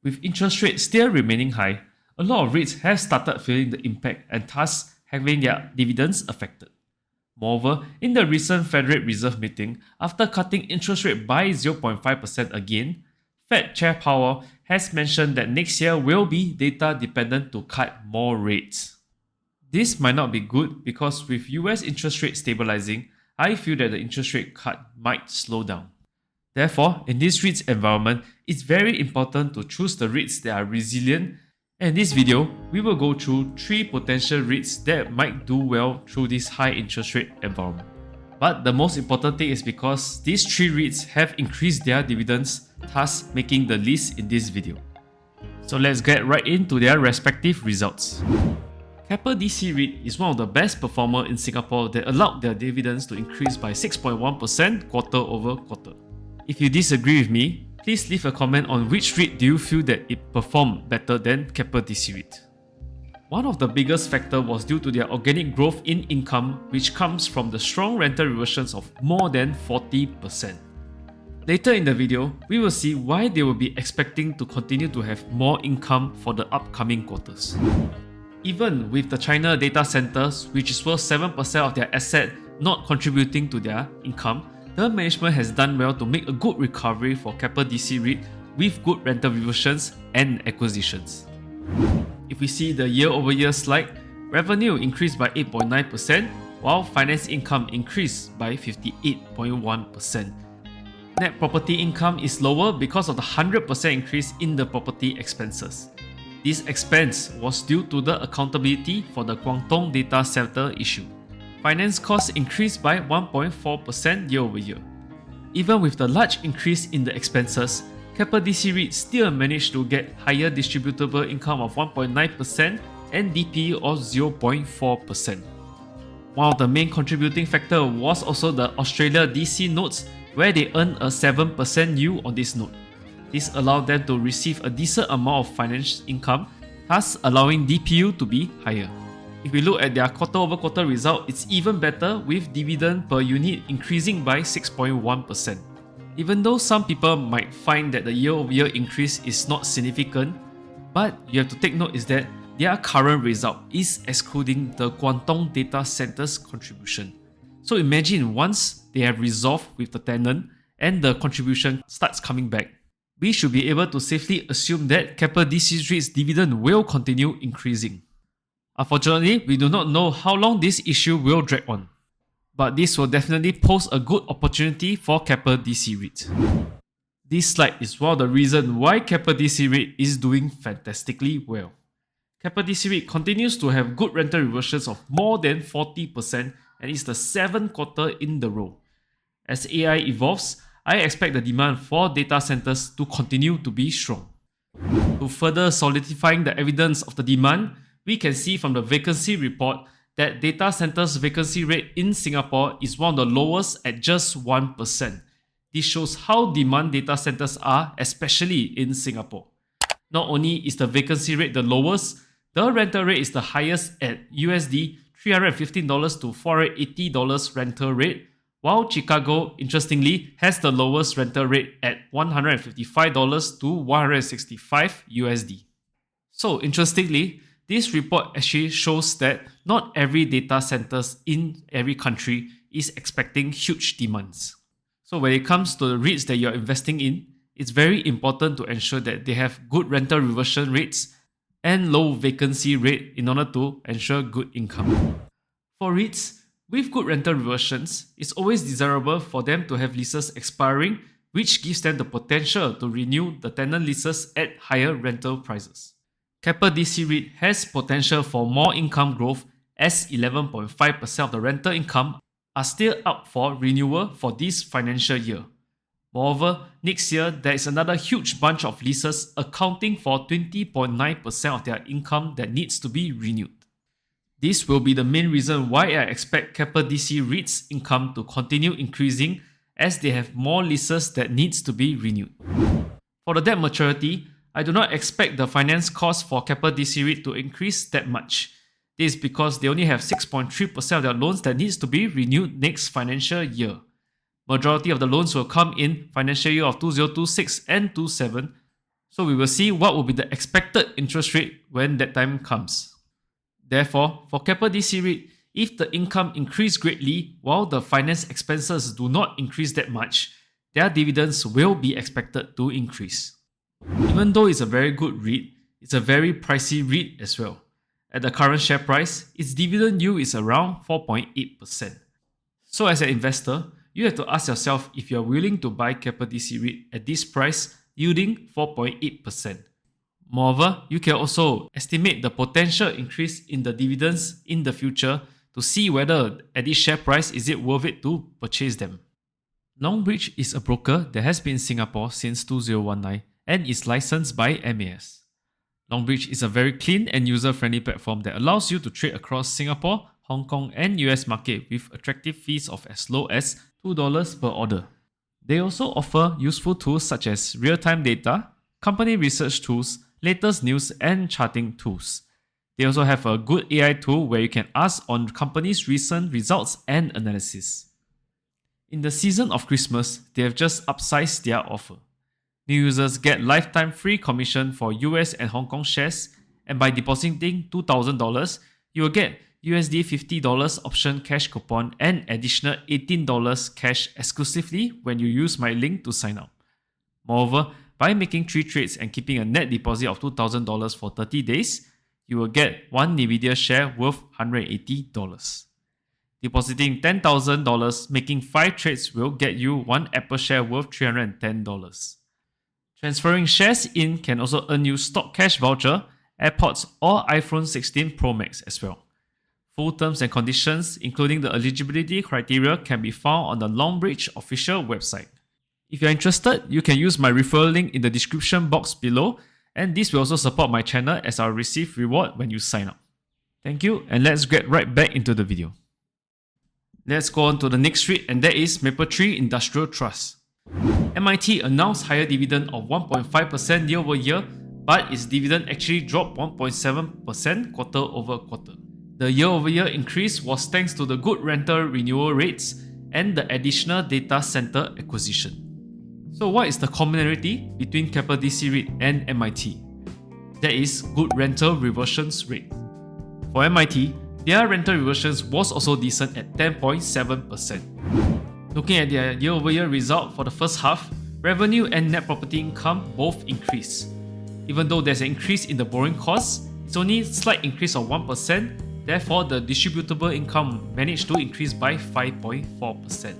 With interest rates still remaining high, a lot of REITs have started feeling the impact and thus having their dividends affected. Moreover, in the recent Federal Reserve meeting, after cutting interest rate by 0.5% again, Fed Chair Powell has mentioned that next year will be data dependent to cut more rates. This might not be good because with US interest rate stabilizing, I feel that the interest rate cut might slow down. Therefore, in this REITs environment, it's very important to choose the REITs that are resilient. And in this video, we will go through 3 potential REITs that might do well through this high interest rate environment. But the most important thing is because these 3 REITs have increased their dividends, thus making the list in this video. So let's get right into their respective results. Keppel DC Reit is one of the best performer in Singapore that allowed their dividends to increase by 6.1% quarter over quarter. If you disagree with me, please leave a comment on which REIT do you feel that it performed better than Keppel DC Reit. One of the biggest factors was due to their organic growth in income, which comes from the strong rental reversions of more than 40%. Later in the video, we will see why they will be expecting to continue to have more income for the upcoming quarters. Even with the China data centers, which is worth 7% of their asset not contributing to their income, the management has done well to make a good recovery for Keppel DC Reit with good rental reversions and acquisitions. If we see the year-over-year slide, revenue increased by 8.9%, while finance income increased by 58.1%. Net property income is lower because of the 100% increase in the property expenses. This expense was due to the accountability for the Guangdong data center issue. Finance costs increased by 1.4% year-over-year. Even with the large increase in the expenses, Keppel DC Reit still managed to get higher distributable income of 1.9% and DPU of 0.4%. One of the main contributing factors was also the Australia DC notes, where they earned a 7% yield on this note. This allowed them to receive a decent amount of finance income, thus allowing DPU to be higher. If we look at their quarter-over-quarter result, it's even better with dividend per unit increasing by 6.1%. Even though some people might find that the year-over-year increase is not significant, but you have to take note is that their current result is excluding the Guangdong data center's contribution. So imagine once they have resolved with the tenant and the contribution starts coming back, we should be able to safely assume that Keppel DC Reit's dividend will continue increasing. Unfortunately, we do not know how long this issue will drag on, but this will definitely pose a good opportunity for Keppel DC Reit. This slide is one of the reasons why Keppel DC Reit is doing fantastically well. Keppel DC Reit continues to have good rental reversions of more than 40% and is the 7th quarter in the row. As AI evolves, I expect the demand for data centers to continue to be strong. To further solidifying the evidence of the demand, we can see from the vacancy report that data centers vacancy rate in Singapore is one of the lowest at just 1%. This shows how demand data centers are, especially in Singapore. Not only is the vacancy rate the lowest, the rental rate is the highest at USD $315 to $480 rental rate, while Chicago, interestingly, has the lowest rental rate at $155 to $165 USD. So interestingly, this report actually shows that not every data centers in every country is expecting huge demands. So when it comes to the REITs that you're investing in, it's very important to ensure that they have good rental reversion rates and low vacancy rate in order to ensure good income. For REITs, with good rental reversions, it's always desirable for them to have leases expiring, which gives them the potential to renew the tenant leases at higher rental prices. Keppel DC Reit has potential for more income growth as 11.5% of the rental income are still up for renewal for this financial year. Moreover, next year there is another huge bunch of leases accounting for 20.9% of their income that needs to be renewed. This will be the main reason why I expect Keppel DC Reit's income to continue increasing as they have more leases that needs to be renewed. For the debt maturity, I do not expect the finance cost for Keppel DC Reit to increase that much. This is because they only have 6.3% of their loans that needs to be renewed next financial year. Majority of the loans will come in financial year of 2026 and 27, So we will see what will be the expected interest rate when that time comes. Therefore, for Keppel DC Reit, if the income increase greatly while the finance expenses do not increase that much, their dividends will be expected to increase. Even though it's a very good REIT, it's a very pricey REIT as well. At the current share price, its dividend yield is around 4.8%. So as an investor, you have to ask yourself if you are willing to buy Keppel DC Reit at this price yielding 4.8%. Moreover, you can also estimate the potential increase in the dividends in the future to see whether at this share price is it worth it to purchase them. Longbridge is a broker that has been in Singapore since 2019 and is licensed by MAS. Longbridge is a very clean and user-friendly platform that allows you to trade across Singapore, Hong Kong and US market with attractive fees of as low as $2 per order. They also offer useful tools such as real-time data, company research tools, latest news and charting tools. They also have a good AI tool where you can ask on companies' recent results and analysis. In the season of Christmas, they have just upsized their offer. New users get lifetime free commission for US and Hong Kong shares, and by depositing $2,000, you will get $50 option cash coupon and additional $18 cash exclusively when you use my link to sign up. Moreover, by making 3 trades and keeping a net deposit of $2,000 for 30 days, you will get 1 NVIDIA share worth $180. Depositing $10,000 making 5 trades will get you 1 Apple share worth $310. Transferring shares in can also earn you stock cash voucher, AirPods or iPhone 16 Pro Max as well. Full terms and conditions, including the eligibility criteria, can be found on the Longbridge official website. If you're interested, you can use my referral link in the description box below, and this will also support my channel as I'll receive reward when you sign up. Thank you, and let's get right back into the video. Let's go on to the next REIT, and that is Mapletree Industrial Trust. MIT announced higher dividend of 1.5% year over year, but its dividend actually dropped 1.7% quarter over quarter. The year over year increase was thanks to the good rental renewal rates and the additional data center acquisition. So what is the commonality between Keppel DC Reit and MIT? That is good rental reversions rate. For MIT, their rental reversions was also decent at 10.7%. Looking at their year-over-year result for the first half, revenue and net property income both increased. Even though there's an increase in the borrowing costs, it's only a slight increase of 1%, therefore the distributable income managed to increase by 5.4%.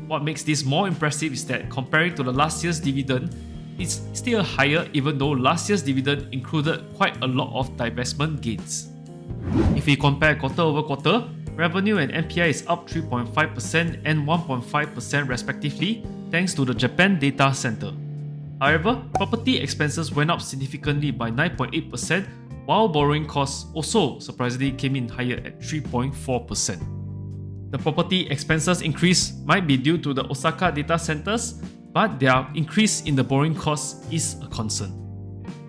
What makes this more impressive is that comparing to the last year's dividend, it's still higher even though last year's dividend included quite a lot of divestment gains. If we compare quarter over quarter, revenue and NPI is up 3.5% and 1.5% respectively thanks to the Japan data center. However, property expenses went up significantly by 9.8%, while borrowing costs also surprisingly came in higher at 3.4%. The property expenses increase might be due to the Osaka data centers, but their increase in the borrowing costs is a concern.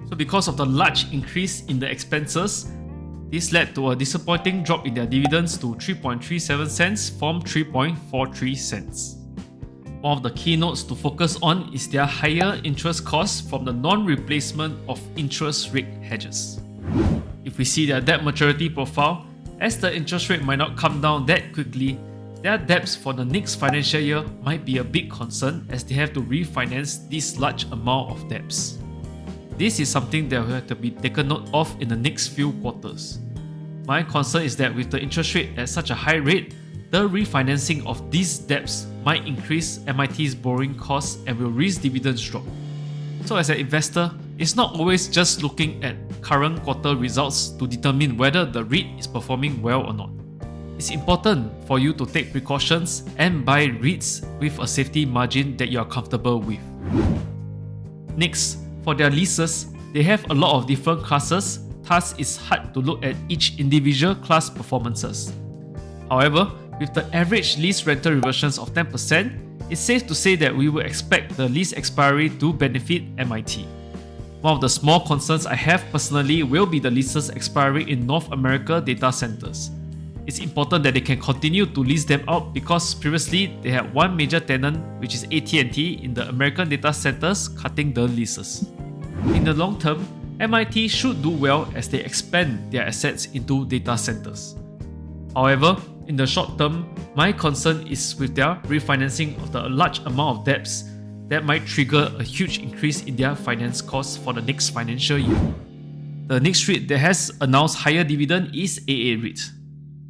So because of the large increase in the expenses, this led to a disappointing drop in their dividends to 3.37 cents from 3.43 cents. One of the keynotes to focus on is their higher interest costs from the non-replacement of interest rate hedges. If we see their debt maturity profile, as the interest rate might not come down that quickly, their debts for the next financial year might be a big concern as they have to refinance this large amount of debts. This is something that will have to be taken note of in the next few quarters. My concern is that with the interest rate at such a high rate, the refinancing of these debts might increase MIT's borrowing costs and will risk dividends drop. So as an investor, it's not always just looking at current quarter results to determine whether the REIT is performing well or not. It's important for you to take precautions and buy REITs with a safety margin that you are comfortable with. Next, for their leases, they have a lot of different classes, thus it's hard to look at each individual class performances. However, with the average lease rental reversions of 10%, it's safe to say that we will expect the lease expiry to benefit MIT. One of the small concerns I have personally will be the leases expiry in North America data centers. It's important that they can continue to lease them out because previously they had one major tenant, which is AT&T, in the American data centers cutting the leases. In the long term, MIT should do well as they expand their assets into data centers. However, in the short term, my concern is with their refinancing of the large amount of debts that might trigger a huge increase in their finance costs for the next financial year. The next REIT that has announced higher dividend is AA Reit.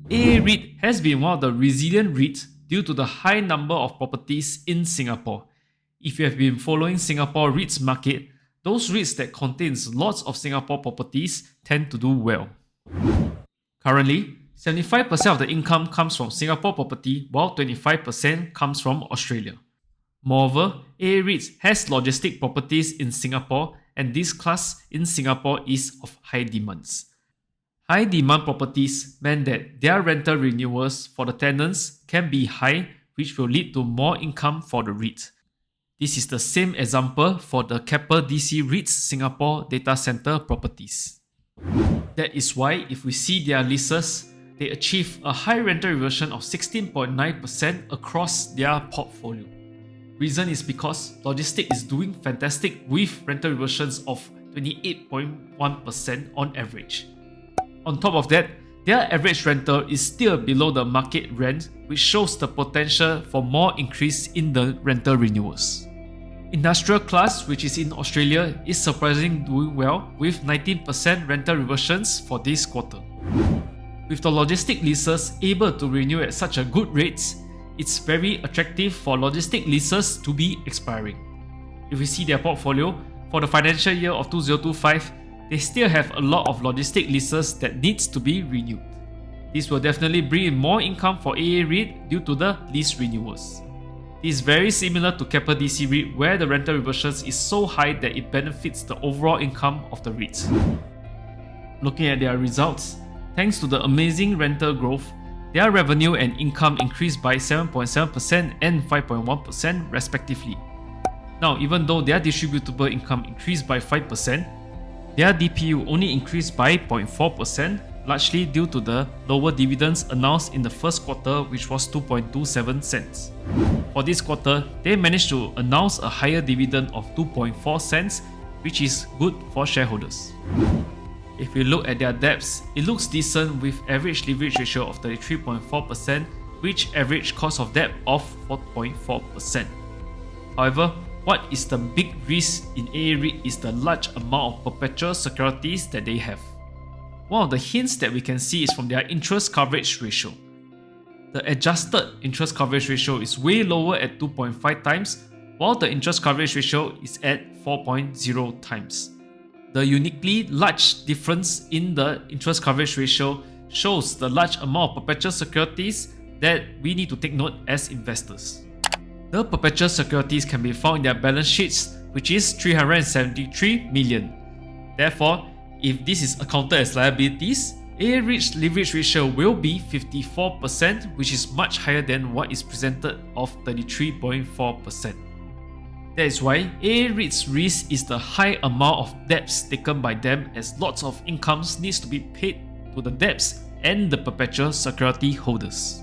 AA Reit has been one of the resilient REITs due to the high number of properties in Singapore. If you have been following Singapore REITs market, those REITs that contains lots of Singapore properties tend to do well. Currently, 75% of the income comes from Singapore property while 25% comes from Australia. Moreover, AA Reit has logistic properties in Singapore and this class in Singapore is of high demands. High demand properties meant that their rental renewals for the tenants can be high, which will lead to more income for the REIT. This is the same example for the Keppel DC Reit Singapore data center properties. That is why if we see their leases, they achieve a high rental reversion of 16.9% across their portfolio. Reason is because logistics is doing fantastic with rental reversions of 28.1% on average. On top of that, their average rental is still below the market rent, which shows the potential for more increase in the rental renewals. Industrial class, which is in Australia, is surprisingly doing well with 19% rental reversions for this quarter. With the logistic leases able to renew at such a good rates, it's very attractive for logistic leases to be expiring. If we see their portfolio, for the financial year of 2025, they still have a lot of logistic leases that needs to be renewed. This will definitely bring in more income for AA Reit due to the lease renewals. This is very similar to Keppel DC Reit where the rental reversions is so high that it benefits the overall income of the REIT. Looking at their results, thanks to the amazing rental growth, their revenue and income increased by 7.7% and 5.1% respectively. Now, even though their distributable income increased by 5%, their DPU only increased by 0.4%, largely due to the lower dividends announced in the first quarter, which was 2.27 cents. For this quarter, they managed to announce a higher dividend of 2.4 cents, which is good for shareholders. If we look at their debts, it looks decent with average leverage ratio of 33.4%, which average cost of debt of 4.4%. However, what is the big risk in AA Reit is the large amount of perpetual securities that they have. One of the hints that we can see is from their interest coverage ratio. The adjusted interest coverage ratio is way lower at 2.5 times, while the interest coverage ratio is at 4.0 times. The uniquely large difference in the interest coverage ratio shows the large amount of perpetual securities that we need to take note as investors. The perpetual securities can be found in their balance sheets, which is 373 million. Therefore, if this is accounted as liabilities, AA Reit's leverage ratio will be 54%, which is much higher than what is presented of 33.4%. That is why AA Reit's risk is the high amount of debts taken by them, as lots of incomes needs to be paid to the debts and the perpetual security holders.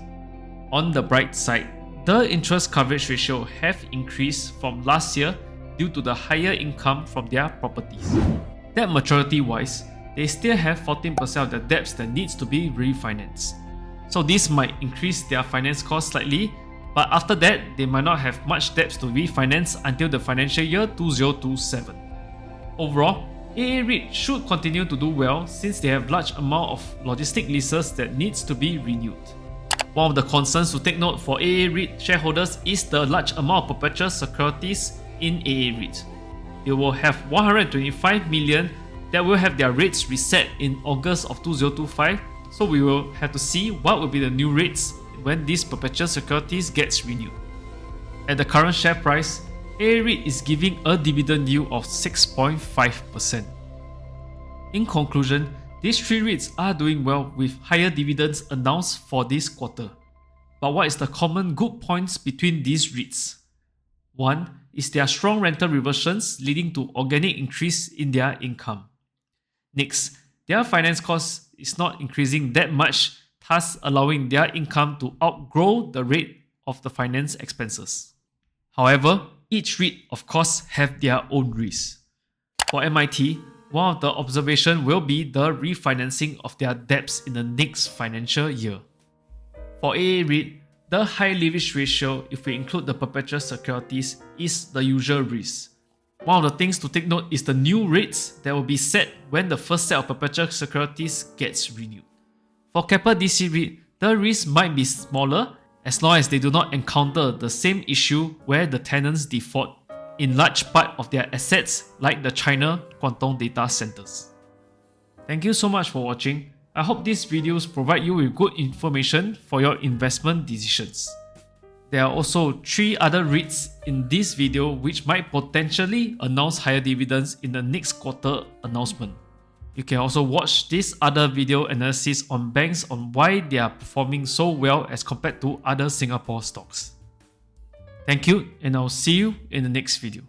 On the bright side, the interest coverage ratio have increased from last year due to the higher income from their properties. Debt maturity wise, they still have 14% of the debts that needs to be refinanced. So this might increase their finance cost slightly, but after that, they might not have much debts to refinance until the financial year 2027. Overall, AA Reit should continue to do well since they have large amount of logistic leases that needs to be renewed. One of the concerns to take note for AA Reit shareholders is the large amount of perpetual securities in AA Reit. They will have 125 million that will have their rates reset in August of 2025, so we will have to see what will be the new rates when these perpetual securities gets renewed. At the current share price, AA Reit is giving a dividend yield of 6.5%. In conclusion, these three REITs are doing well with higher dividends announced for this quarter. But what is the common good points between these REITs? One is their strong rental reversions leading to organic increase in their income. Next, their finance cost is not increasing that much, thus allowing their income to outgrow the rate of the finance expenses. However, each REIT of course have their own risks. For MIT, one of the observations will be the refinancing of their debts in the next financial year. For AA Reit, the high leverage ratio, if we include the perpetual securities, is the usual risk. One of the things to take note is the new rates that will be set when the first set of perpetual securities gets renewed. For Keppel DC Reit, the risk might be smaller as long as they do not encounter the same issue where the tenants default in large part of their assets like the China quantum data centers. Thank you so much for watching. I hope these videos provide you with good information for your investment decisions. There are also 3 other REITs in this video which might potentially announce higher dividends in the next quarter announcement. You can also watch this other video analysis on banks on why they are performing so well as compared to other Singapore stocks. Thank you, and I'll see you in the next video.